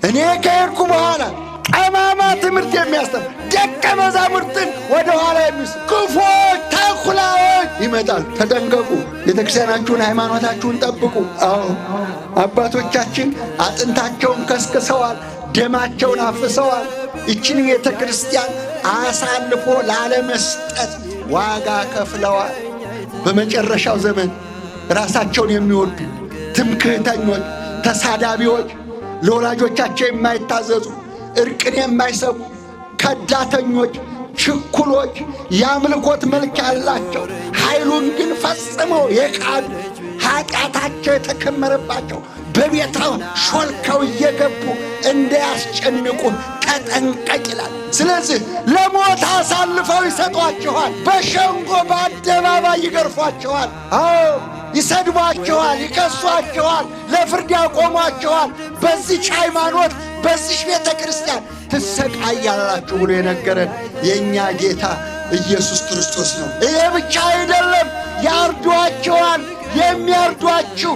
እኔ ከሄድኩ በኋላ ጠማማ ትምህርት የሚያስተምር ደቀ መዛሙርትን ወደ ኋላ የሚስብ ክፉዎች ተኩላዎች ይመጣል። ተጠንቀቁ። ቤተክርስቲያናችሁን ሃይማኖታችሁን ጠብቁ። አዎ አባቶቻችን አጥንታቸውን ከስክሰዋል፣ ደማቸውን አፍሰዋል። ይችን ቤተ ክርስቲያን አሳልፎ ላለመስጠት ዋጋ ከፍለዋል። በመጨረሻው ዘመን ራሳቸውን የሚወዱ ትምክህተኞች፣ ተሳዳቢዎች፣ ለወላጆቻቸው የማይታዘዙ፣ እርቅን የማይሰሙ፣ ከዳተኞች፣ ችኩሎች፣ የአምልኮት መልክ ያላቸው ኃይሉን ግን ፈጽመው የካዱ ኃጢአታቸው የተከመረባቸው በቤታው ሾልከው እየገቡ እንዳያስጨንቁ ተጠንቀቅ ይላል። ስለዚህ ለሞት አሳልፈው ይሰጧችኋል። በሸንጎ በአደባባይ ይገርፏችኋል። አዎ ይሰድቧችኋል፣ ይከሷችኋል፣ ለፍርድ ያቆሟችኋል። በዚች ሃይማኖት በዚች ቤተ ክርስቲያን ትሰቃያላችሁ ብሎ የነገረን የእኛ ጌታ ኢየሱስ ክርስቶስ ነው። ይሄ ብቻ አይደለም፣ ያርዷችኋል። የሚያርዷችሁ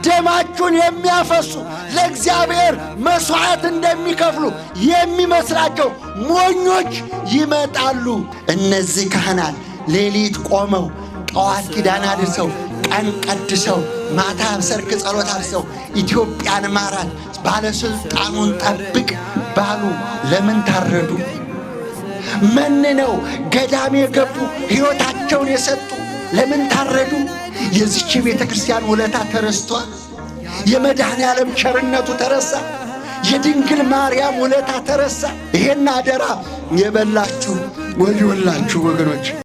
ደማችሁን የሚያፈሱ ለእግዚአብሔር መሥዋዕት እንደሚከፍሉ የሚመስላቸው ሞኞች ይመጣሉ። እነዚህ ካህናት ሌሊት ቆመው ጠዋት ኪዳን አድርሰው ቀን ቀድሰው ማታ ሰርክ ጸሎት አድርሰው ኢትዮጵያን ማራት ባለሥልጣኑን ጠብቅ ባሉ ለምን ታረዱ? መንነው ገዳም የገቡ ሕይወታቸውን የሰጡ ለምን ታረዱ? የዚች ቤተ ክርስቲያን ውለታ ተረስቷል። የመድኃኔ ዓለም ቸርነቱ ተረሳ። የድንግል ማርያም ውለታ ተረሳ። ይሄን አደራ የበላችሁ ወዮላችሁ ወገኖች።